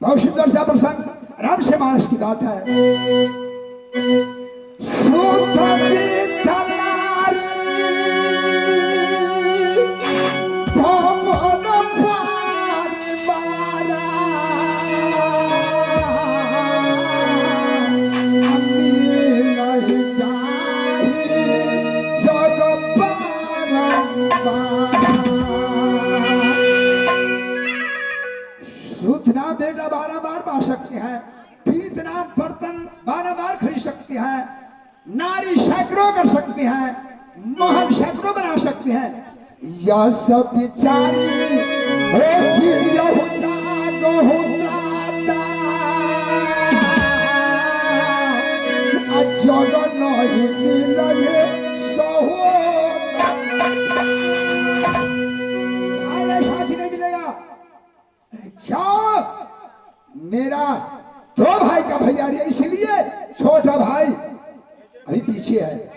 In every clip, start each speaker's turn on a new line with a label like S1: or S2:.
S1: बहुत सुंदर सा प्रसंग राम से मानस की बात है। नाम बेटा 12 बार पा सकते हैं, पीत नाम बर्तन 12 बार खरीद सकते हैं, नारी सैकड़ों कर सकते हैं, महल सैकड़ों बना सकते हैं। यह सब बिचारी जग नहीं मिले साथी नहीं मिलेगा। क्या मेरा दो भाई का भैयारी है, इसलिए छोटा भाई अभी पीछे है।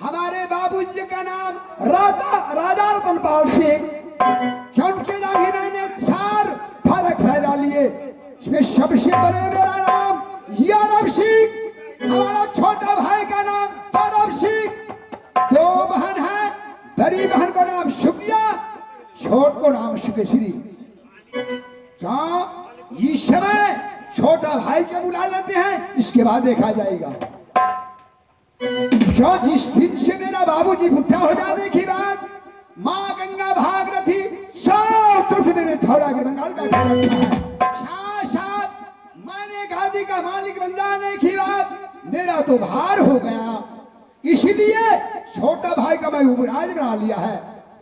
S1: हमारे बाबूजी का नाम राजा रतन पाल सिंह। चमके जागी मैंने 4 फलक फैला लिए, इसमें सबसे बड़े मेरा नाम यादव सिंह, हमारा छोटा भाई का नाम यादव सिंह। 2 बहन है, बड़ी बहन का नाम सुगिया, छोट को नाम सुकेश्री। क्या इस समय छोटा भाई के बुला लेते हैं, इसके बाद देखा जाएगा। जो जिस दिन से मेरा बाबूजी भुट्टा हो जाने की बात माँ गंगा भागीरथी सब तरफ से मेरे धौलागिरी बंगाल का ख्याल रखता है। साथ साथ मैंने गादी का मालिक बन जाने की बात मेरा तो भार हो गया, इसलिए छोटा भाई का मैं युवराज बना लिया है।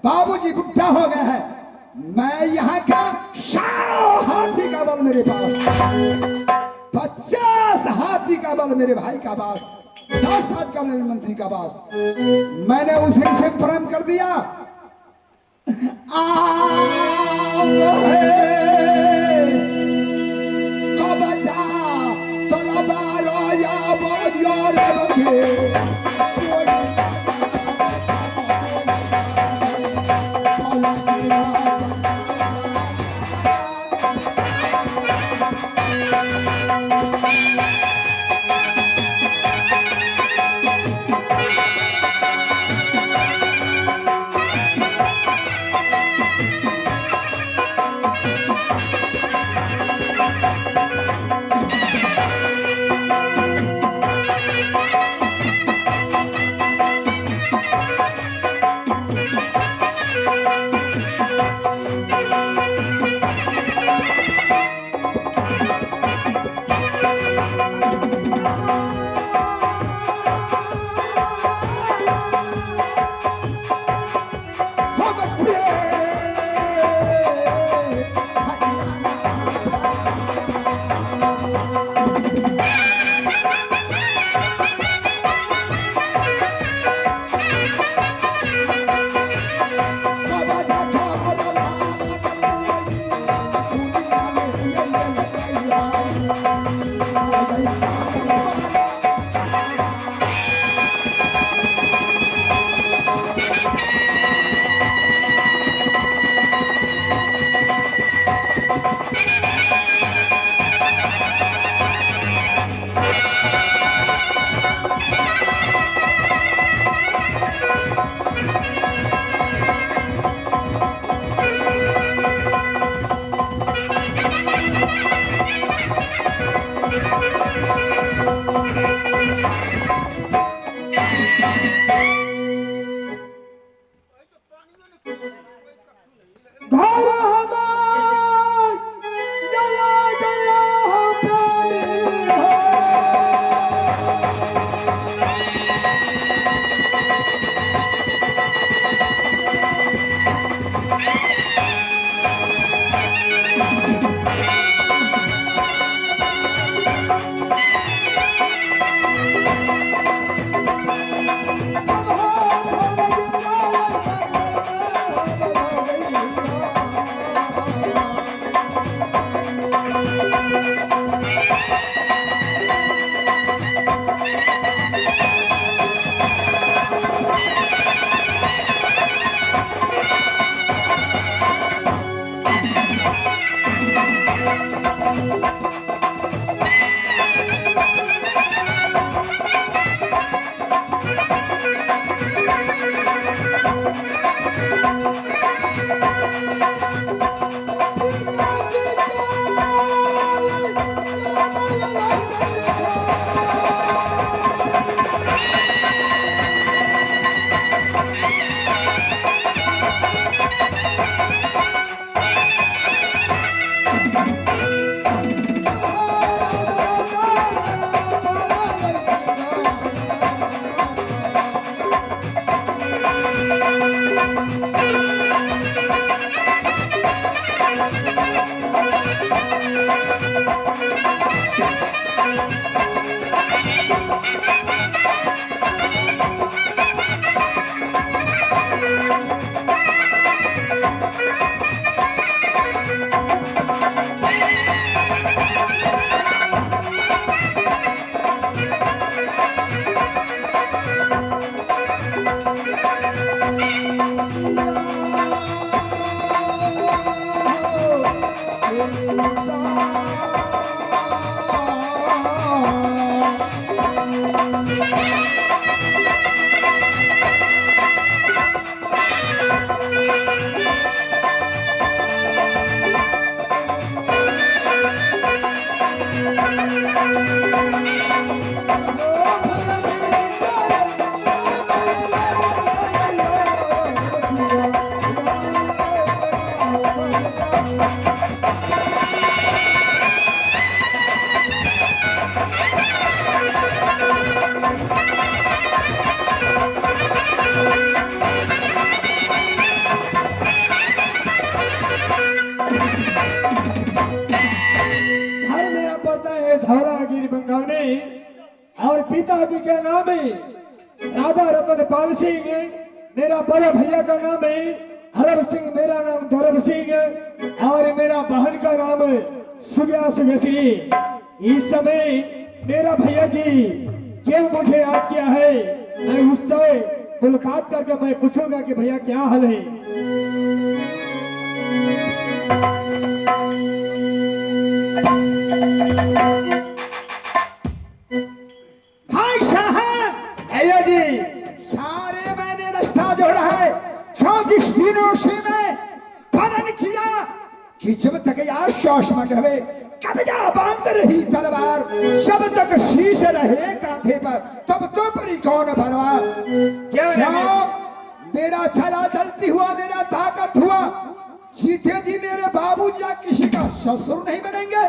S1: बाबूजी बुढ़ा हो गया है, मैं यहाँ का 100 हाथी का बल मेरे पास, 50 हाथी का बल मेरे भाई का पास, 10 हाथ का मेरे मंत्री का पास। मैंने उस दिन से प्रेम कर दिया।
S2: और पिताजी के नाम है राजा रतन पाल सिंह, मेरा बड़े भैया का नाम है हरम सिंह, मेरा नाम धर्म सिंह और मेरा बहन का नाम सुग्या सुगश्री। इस समय मेरा भैया जी क्यों मुझे याद किया है, मैं उससे मुलाकात करके मैं पूछूंगा कि भैया क्या हाल है। भैया जी
S1: सारे मैंने रास्ता जोड़ा है, 34 दिनों से मैं पालन किया कि जब तक आश्वास मत हवे कब्जा बांध रही तलवार, जब तक शीश रहे कांधे पर तब तो परी कौन भरवा।
S2: क्या
S1: मेरा चला चलती हुआ, मेरा ताकत हुआ, सीते जी मेरे बाबू या किसी का ससुर नहीं बनेंगे।